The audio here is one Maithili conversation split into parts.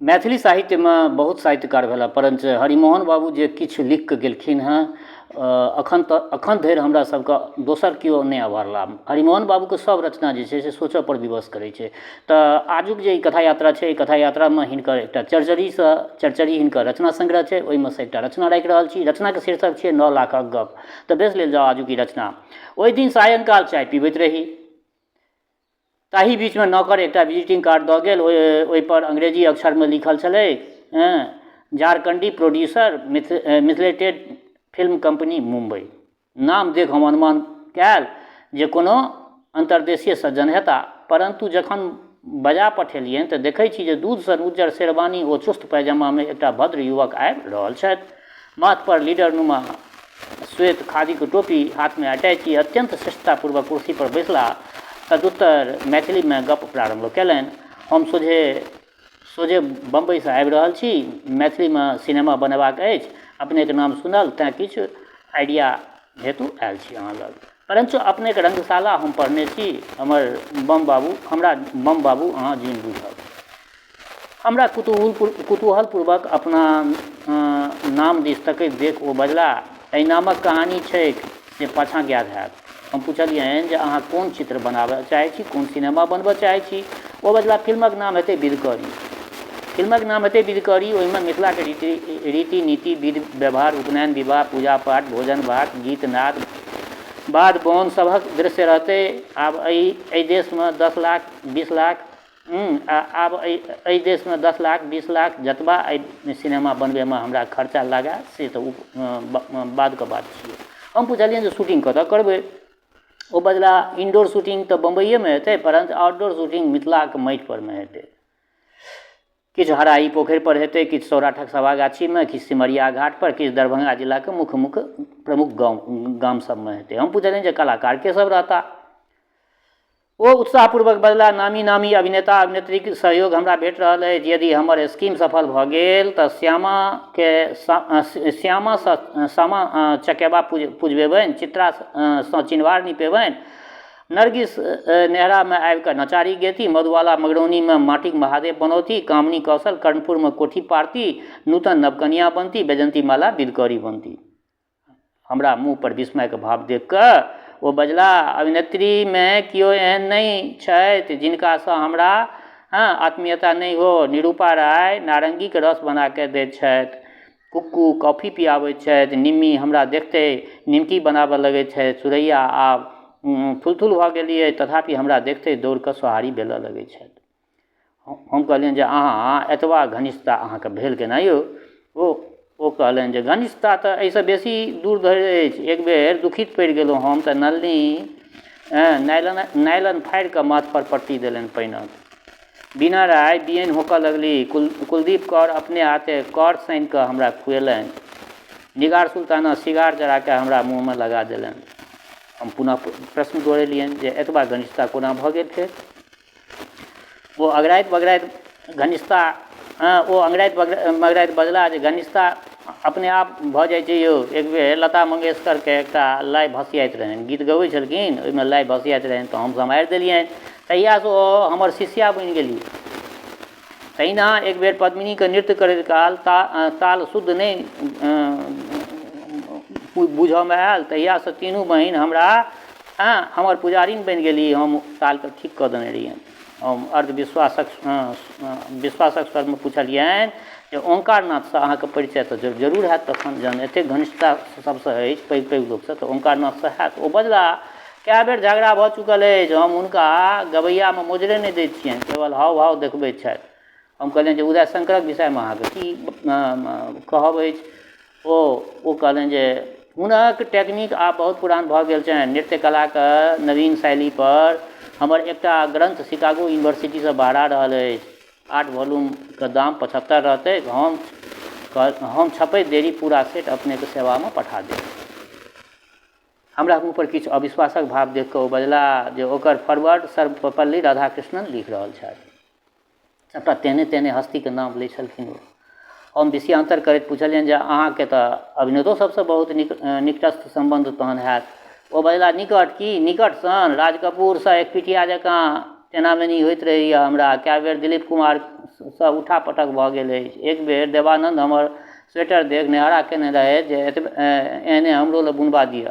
मैथिली साहित्य में बहुत साहित्यकार भेला, परंतु हरिमोहन बाबू जे किछु लिख कऽ गेलखिन हँ अखन धरि हमरा सबके दोसर केओ नहि आभारला। हरिमोहन बाबूके सब रचना जे छै से सोचऽ पर विवश करै छै। तऽ आजुक जे ई कथा यात्रा छै, ई कथा यात्रामे हिनकर एकटा चरचरी हिनकर रचना संग्रह छै, ओहिमे से एकटा रचना राखि रहल छी। रचनाके शीर्षक छियै 9 लाखक गप। तऽ बेस लेल जाउ आजुक ई रचना। ओहि दिन सायंकाल चाय पीबैत रही, ताहि बीचमे नौकर एकटा विजिटिंग कार्ड दऽ गेल। ओहि पर अंग्रेजी अक्षरमे लिखल छलै, झारखंडी प्रोड्यूसर, मिथिलेटेड फिल्म कंपनी मुंबई। नाम देख हम अनुमान कयल जे कोनो अंतर्देशीय सज्जन हेता, परंतु जखन बजा पठेलियनि तऽ देखै छी जे दूध सन उज्जर शेरवानी ओ चुस्त पैजामामे एकटा भद्र युवक आबि रहल छथि। माथ पर लीडर नुमा श्वेत खादीके टोपी, हाथमे अटैची, अत्यंत शिष्टतापूर्वक कुर्सी पर बैसला। तदुत्तर मैथिली में गप प्रारंभ कयलनि। हम सोझे बम्बई से आबि रहल छी, मैथिली में सिनेमा बनेबाक अछि, अपनेके नाम सुनल तेँ किछु आइडिया हेतु आयल छी अहाँ लग। परंतु अपनेके रंगशाला हम पढ़ने छी, हमरा बम बाबू अहाँ जिन बुझब। हमरा कुतूहलपूर्वक अपना नाम दिस तकैत देख ओ बजला, एहि नामक कहानी छैक से पाछाँ ज्ञात हैत। हम पूछलियनि जे अहाँ कोन चित्र बनाबय चाहै छी, कोन सिनेमा बनबय चाहै छी। ओ बजला फिल्मक नाम हेतै विधकरी। फिल्मक नाम हेतै विधकरी, ओहिमे मिथिलाके रीति नीति, विधि व्यवहार, उपनयन, विवाह, पूजा पाठ, भोजन भात, गीत नाद, बाध बौन सभक दृश्य रहतै। आब एहि देशमे 10 लाख 20 लाख आब एहि देशमे 10 लाख 20 लाख जतबा एहि सिनेमा बनबैमे हमरा खर्चा लागै से तऽ बादके बात छियै। हम पुछलियनि जे शूटिंग कतऽ करबै। ओ बजला इंडोर शूटिंग तऽ बम्बइएमे हेतै, परंतु आउटडोर शूटिंग मिथिलाके माटि परमे हेतै। किछु हराही पोखरि पर हेतै, किछु सौराठक सभागाछीमे, किछु सिमरिया घाट पर, किछु दरभंगा जिलाके मुख्य प्रमुख गाम सबमे हेतै। हम पूछलियनि जे कलाकार के सब रहता। ओ उत्साहपूर्वक बजला, नामी अभिनेता अभिनेत्रीके सहयोग हमरा भेट रहल अछि। यदि हमर स्कीम सफल भऽ गेल तऽ सामा चकेबा पुजबेबनि, चित्रासँ चिन्हवार निपेबनि, नरगिस नेहरामे आबि कऽ नचारी गेती, मधुबाला मगरौनीमे माटिक महादेव बनौती, कामनी कौशल कर्णपुरमे कोठी पारती, नूतन नवकनिया बनती, बैजंती माला विधकरी बनती। हमरा मुँह पर विस्मयके भाव देख कऽ ओ बजला, अभिनेत्रीमे केओ एहन नहि छथि जिनकासँ हमरा आत्मीयता नहि हो। निरूपा राय नारंगीके रस बना कऽ दैत छथि, कुक्कू कॉफी पियाबैत छथि, निम्मी हमरा देखते निमकी बनाबऽ लगैत छथि, सुरैया आब थुलथुल भऽ गेलियै तथापि हमरा देखते दौड़ कऽ सोहारी बेलऽ लगैत छथि। हम कहलियनि जे अहाँ एतबा घनिष्ठता अहाँके भेल केना यौ। ओ कहलनि जे घनिष्ठता तऽ एहिसँ बेसी दूर धरि अछि। एक बेर दुखित पड़ि गेलहुँ हम तऽ नलिनी नायलन फाड़ि कऽ माथ पर पट्टी देलनि पानिक। बीना राय बियन होकऽ लगली। कुलदीप कौर अपने हाथे कौर सानि कऽ हमरा खुएलनि। निगार सुल्ताना सिगार जरा कऽ हमरा मुँहमे लगा देलनि। हम पुनः प्रश्न दोहरेलियनि जे एतबा घनिष्ठता कोना भऽ गेल फेर। ओ अगराइत बगराइत बजला जे घनिष्ठता अपने आप भऽ जाइ छै यौ। एक बेर लता मंगेशकरके एकटा लाइ भसियाइत रहनि, गीत गबै छलखिन, ओहिमे लाइ भसियाइत रहनि तऽ हम सम्हारि देलियनि। तहियासँ ओ हमर शिष्या बनि गेली। तहिना एक बेर पद्मिनीके नृत्य करैत काल ताल शुद्ध नहि बुझऽमे आयल, तहियासँ तीनू बहिन हमर पुजारिन बनि गेली। हम तालके ठीक कऽ देने रहियनि। हम विश्वासक स्वरमे पुछलियनि जे ओंकारनाथसँ अहाँके परिचय तऽ जरूर हैत तखन, जहन एतेक घनिष्ठता सबसँ अछि पैघ पैघ लोकसँ, तऽ ओंकारनाथसँ हैत। ओ बजला, कए बेर झगड़ा भऽ चुकल अछि, हम हुनका गबैयामे मोजरे नहि दैत छियनि, केवल हाव भाव देखबैत छथि। हम कहलियनि जे उदय शंकरक विषयमे अहाँके की कहब अछि। ओ कहलनि जे हुनक टेक्निक आब बहुत पुरान भऽ गेल छनि। नृत्य कलाके नवीन शैली पर हमर एकटा ग्रंथ शिकागो यूनिवर्सिटीसँ बाहर रहल अछि। 8 वॉल्यूमके दाम 75 रहतै। हम छपैत देरी पूरा सेट अपनेके सेवामे पठा देब। हमरा मुँह पर किछु अविश्वासक भाव देख कऽ ओ बजला जे ओकर फॉरवर्ड सर्वपल्ली राधाकृष्णन लिख रहल छथि। सबटा तेहने हस्तीके नाम लै छलखिन ओ। हम विषयांतर करैत पुछलियनि जे अहाँके तऽ अभिनेतो सबसँ बहुत निकटस्थ सम्बन्ध तहन हैत। ओ बजला, निकट की निकट सन, राज कपूरसँ एक पिटिया जकाँ तेनामेनी होइत रहैए हमरा। कए बेर दिलीप कुमार सब उठा पटक भऽ गेल अछि। एक बेर देवानंद हमर स्वेटर देख नेहारा केने रहे जे एहने हमरो लए बुनबा दिअ,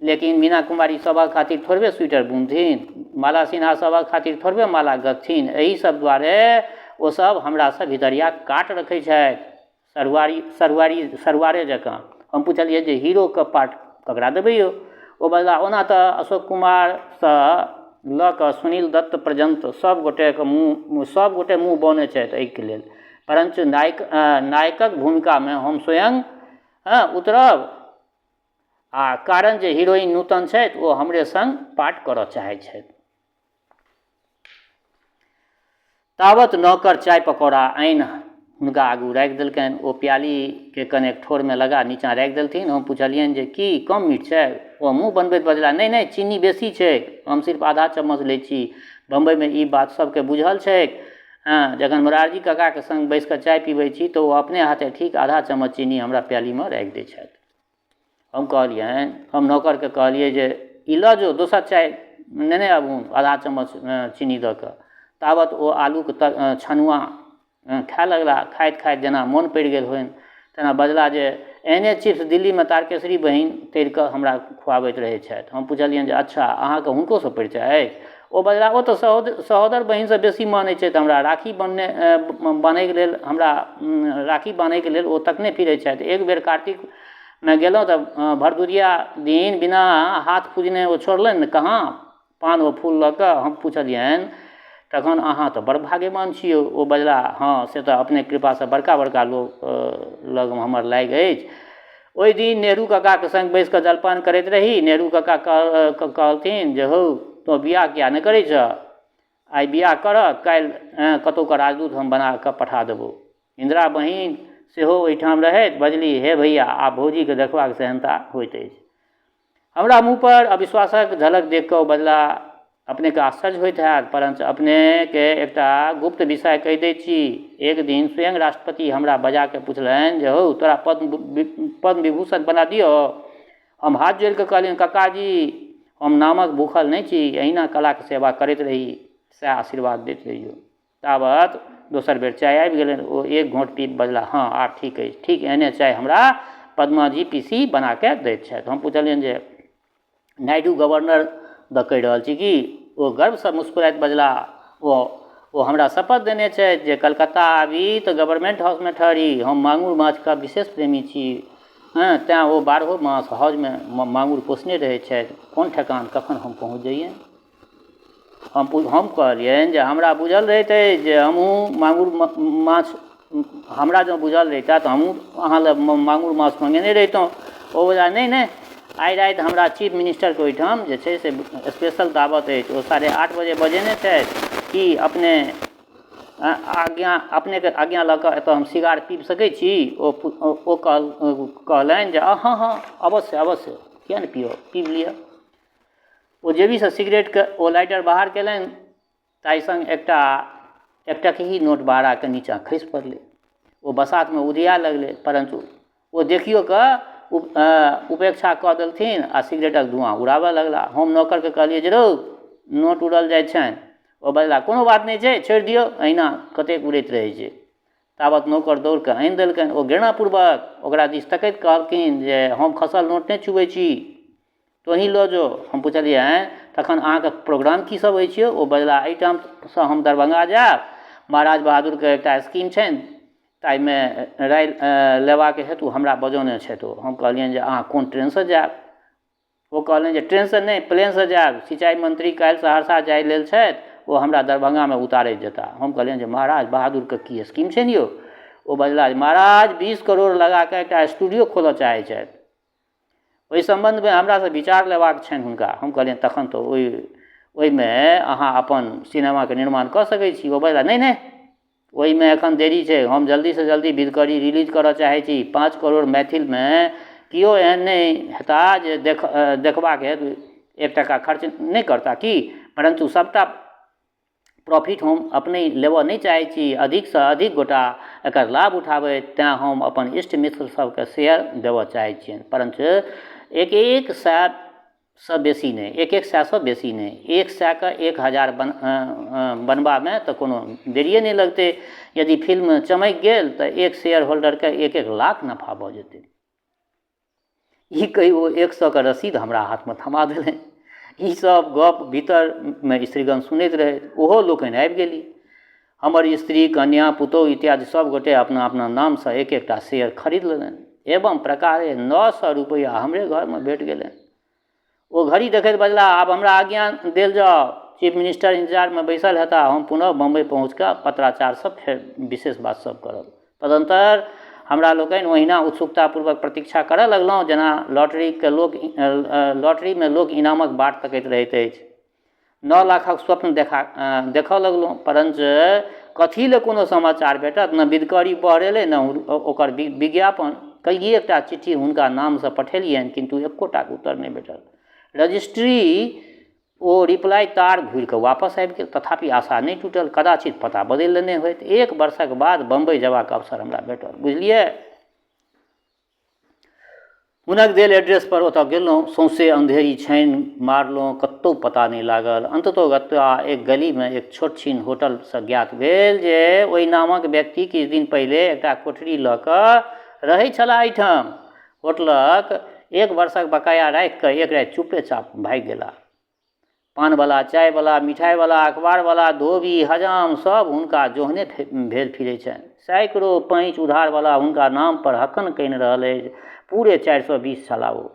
लेकिन मीना कुमारी सभक खातिर थोड़बे स्वेटर बुनथिन, माला सिन्हा सभक खातिर थोड़बे माला गढ़थिन। एहि सब दुआरे ओ सब हमरा से भितरिया काट रखै छथि सरवारे जकाँ। हम पुछलियै जे हीरोके पार्ट ककरा देबै यौ? ओ बदला ओना तऽ अशोक कुमारसँ लऽ कऽ सुनील दत्त पर्यन्त सब गोटे मुँह बनै छथि एहिके लेल, परंतु नायकक भूमिकामे हम स्वयं उतरब, आ कारण जे हीरोइन नूतन छथि ओ हमरे संग पाठ करऽ चाहैत छथि। तावत नौकर चाय पकौड़ा आनि हुनका आगू राखि देलकनि। ओ प्यालीके कनेक ठोरमे लगा नीचाँ राखि देलथिन। हम पुछलियनि जे की कम मीठ छै? ओ मुँह बनबैत बजला, नहि नहि, चीनी बेसी छै, हम सिर्फ आधा चम्मच लै छी। बम्बईमे ई बात सबके बुझल छैक। जखन मुरारजी काकाके संग बैस कऽ चाय पीबै छी तऽ ओ अपने हाथे ठीक आधा चम्मच चीनी हमरा प्यालीमे राखि दै छथि। हम नौकरके कहलियै जे ई लऽ जो, दोसर चाय नेने आबू आधा चम्मच चीनी दऽ कऽ। तावत ओ आलूके छनुआ खाए लगला। खाइत खाइत जेना मोन पड़ि गेल होइन तेना बजला जे एहने चिप्स दिल्लीमे तारकेश्वरी बहिन तरि कऽ हमरा खुआबैत रहै छथि। हम पुछलियनि जे अच्छा अहाँके हुनकोसँ परिचय अछि? ओ बजला ओ तऽ सहोदर बहिनसँ बेसी मानै छथि हमरा। राखी बान्हैके लेल ओ तकने फिरै छथि। एक बेर कार्तिकमे गेलहुँ तऽ भरदुरिया दिन बिना हाथ पूजने ओ छोड़लनि कहाँ पान ओ फूल लऽ कऽ। हम पुछलियनि तखन अहाँ तऽ बड़ भाग्यवान छियौ। ओ बजला हाँ से तऽ अपने कृपासँ बड़का बड़का लोक लग हमर लागि अछि। ओहि दिन नेहरू काकाके संग बैस कऽ जलपान करैत रही। नेहरू काका कहलथिन जे हौ तो बियाह किया नहि करै छऽ? आइ बियाह करऽ, काल्हि कतहुके राजदूत हम बना कऽ पठा देबौ। इंदिरा बहिन सेहो ओहिठाम रहैत बजली, हे भैया आब भौजीके देखबाक सेहनता होइत अछि। हमरा मुँह पर अविश्वासक झलक देख कऽ बजला, अपनेके आश्चर्य होइत हैत, परंतु अपनेके एकटा गुप्त विषय कहि दै छी। एक दिन स्वयं राष्ट्रपति हमरा बजा के पुछलनि जे हौ तोरा पद्म विभूषण बना दियौ? हम हाथ जोड़ि कऽ कहलियनि ककाजी हम नामक भूखल नहि छी, अहिना कलाके सेवा करैत रही, सएह आशीर्वाद दैत रहियौ। तावत दोसर बेर चाय आबि गेलनि। ओ एक घोंट पीब बजला, हाँ आब ठीक अछि, ठीक एहने चाय हमरा पद्माजी पीसी बना के दैत छथि। हम पुछलियनि जे नायडू गवर्नर दऽ कहि रहल छी कि? ओ गर्वसँ मुस्कुराइत बजला, ओ हमरा शपथ देने छथि जे कलकत्ता आबी तऽ गवर्नमेंट हाउसमे ठहरी। हम मांगुर माछके विशेष प्रेमी छी, तेँ ओ 12 मास हौजमे मांगुर पोसने रहै छथि। कोन ठेकान कखन हम पहुँच जइयै? हम कहलियनि जे हमरा बुझल रहितै जे हमहूँ मांगुर माछ, हमरा जँ बुझल रहितै तऽ हमहूँ अहाँ लए मांगुर माछ मँगेने रहितहुँ। ओ बोला नहि नहि, आइ राति हमरा चीफ मिनिस्टरके ओहिठाम जे छै से स्पेशल दावत अछि। ओ 8:30 बजे बजेने छथि कि अपनेके आज्ञा लऽ कऽ एतऽ हम सिगार पीब सकै छी? ओ कहलनि जे हाँ हाँ अवश्य अवश्य, किया नहि पियब, पीब लिअ। ओ जेबीसँ सिगरेटके ओ लाइटर बाहर केलनि, ताहि संग एकटा ही नोट बाहर नीचाँ खसि पड़लै। ओ बसातमे उधिया लगलै, परंतु ओ देखियो कऽ उपेक्षा कऽ देलथिन आ सिगरेटक धुआँ उड़ाबऽ लगला। हम नौकरके कहलियै जे रौ नोट उड़ल जाइ छनि। ओ बजला कोनो बात नहि छै, छोड़ि दियौ, अहिना कतेक उड़ैत रहै छै। तावत नौकर दौड़ कऽ आनि देलकनि। ओ घृणापूर्वक ओकरा दिस तकैत कहलखिन जे हम खसल नोट नहि छुबै छी, तोहीँ लऽ जो। हम पुछलियै तखन अहाँके प्रोग्राम की सब अछि यौ? ओ बजला एहिठामसँ हम दरभंगा जायब, महाराज बहादुरके एकटा स्कीम छनि, ताहिमे राय लेबाक हेतु हमरा बजौने छथि ओ। हम कहलियनि जे अहाँ कोन ट्रेनसँ जायब? ओ कहलनि जे ट्रेनसँ नहि प्लेनसँ जायब, सिंचाई मंत्री काल्हि सहरसा जाय लेल छथि, ओ हमरा दरभंगामे उतारैत जेता। हम कहलियनि जे महाराज बहादुरके की स्कीम छनि यौ? ओ बजला महाराज 20 करोड़ लगा कऽ एकटा स्टूडियो खोलऽ चाहै छथि, ओहि सम्बन्धमे हमरासँ विचार लेबाक छनि हुनका। हम कहलियनि तखन तऽ ओहिमे अहाँ अपन सिनेमाके निर्माण कऽ सकै छी। ओ बजला नहि नहि, ओहिमे एखन देरी छै, हम जल्दीसँ जल्दी विदकरी रिलीज करऽ चाहै छी। 5 करोड़ मैथिलमे केओ एहन नहि हेता जे देखबाक हेतु 1 टका खर्च नहि करता की? परंतु सबटा प्रॉफिट हम अपने लेबऽ नहि चाहै छी, अधिकसँ अधिक गोटा एकर लाभ उठाबै, तेँ हम अपन इष्ट मित्र सबके शेयर देबऽ चाहै छियनि। परंतु एक सँ बेसी नहि, 100सँ बेसी नहि, 100 के 1000 बनबामे तऽ कोनो देरिए नहि लगतै। यदि फिल्म चमकि गेल तऽ एक शेयर होल्डरके 1-1 लाख नफा भऽ जेतै। ई कही ओ 100 के रसीद हमरा हाथमे थमा देलनि। ई सब गप भीतरमे स्त्रीगण सुनैत रहै। ओहो लोकनि आबि गेली। हमर स्त्री, कन्या, पुतोहु इत्यादि सब गोटे अपना अपना नामसँ 1-1टा शेयर खरीद लेलनि। एवं प्रकारे 900 रुपैआ हमरे घरमे भेट गेलनि। ओ घड़ी देखैत बजला, आब हमरा आज्ञा देल जाओ। चीफ मिनिस्टर इंतजारमे बैसल हेता, हम पुनः बम्बई पहुँच कऽ पत्राचारसँ फेर विशेष बात सब करब। तदंतर हमरा लोकनि ओहिना उत्सुकतापूर्वक प्रतीक्षा करऽ लगलहुँ जेना लॉटरीमे लोक इनामक बाट तकैत रहैत अछि। 9 लाखक स्वप्न देखऽ लगलहुँ, परञ्च कथी लए कोनो समाचार भेटत। न बिदकरी बहरेलै न ओकर विज्ञापन। कहिए एकटा चिट्ठी हुनका नामसँ पठेलियनि, किन्तु एकोटाक उत्तर नहि भेटल। रजिस्ट्री ओ रिप्लाई तार घुरि कऽ वापस आबि गेल। तथापि आशा नहि टूटल, कदाचित पता बदलि लेने होइत। 1 वर्षक बाद बम्बई जयबाक अवसर हमरा भेटल, बुझलियै। हुनक देल एड्रेस पर ओतऽ गेलहुँ। सौंसे अंधेरी छानि मारलहुँ, कतहु पता नहि लागल। अंततोगत्वा एक गलीमे एक छोट छीन होटलसँ ज्ञात भेल जे ओहि नामक व्यक्ति किछु दिन पहिले एकटा कोठरी लऽ कऽ रहै छलाह एहिठाम। होटलक 1 वर्षक बकाया राखि कऽ एक राति चुपे चाप भागि गेला। पानवला, चायवला, मिठाइवला, अखबारवला, धोबी, हजाम सब हुनका जोहने भेल फिरै छनि। सैकड़ों पैंच उधारवला हुनका नाम पर हक्कन कहि रहल अछि। पूरे 420 छलाह ओ।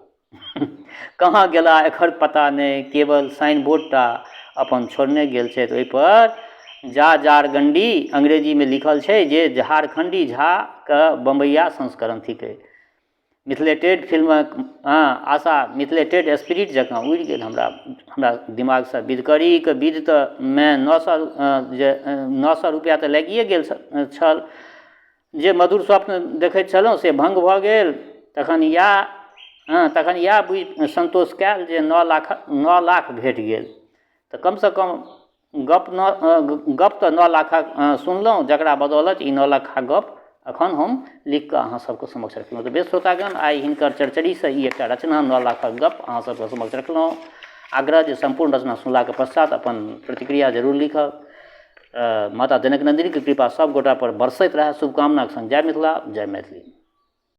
कहाँ गेला एकर पता नहि, केवल साइन बोर्ड टा अपन छोड़ने गेल छथि। ओहिपर जारगंडी अंग्रेजीमे लिखल छै जे झारखंडी झाके बम्बैया संस्करण थिकै। मिथिलेटेड फिल्मक आशा मिथिलेटेड स्पिरिट जकाँ उड़ि गेल हमरा दिमागसँ। बिदकरीके विध तऽ मे 900 रुपैआ तऽ लागिए गेल छल। जे मधुर स्वप्न देखैत छलहुँ से भङ्ग भऽ गेल। तखन इएह बुझि संतोष कयल जे 9 लाख भेट गेल। तऽ कमसँ कम गप तऽ 9 लाखक सुनलहुँ, जकरा बदौलत ई 9 लाखक गप अखन हम लिख कऽ अहाँ सबके समक्ष रखलहुँ। तऽ बेस श्रोतागण, आइ हिनकर चरचरीसँ ई एकटा रचना 9 लाखक गप अहाँ सबके समक्ष रखलहुँ। आग्रह जे संपूर्ण रचना सुनलाके पश्चात अपन प्रतिक्रिया जरूर लिखब। माता जनक नन्दिनीके कृपा सब गोटा पर बरसैत रहै। शुभकामनाक संग जय मिथिला, जय मैथिली।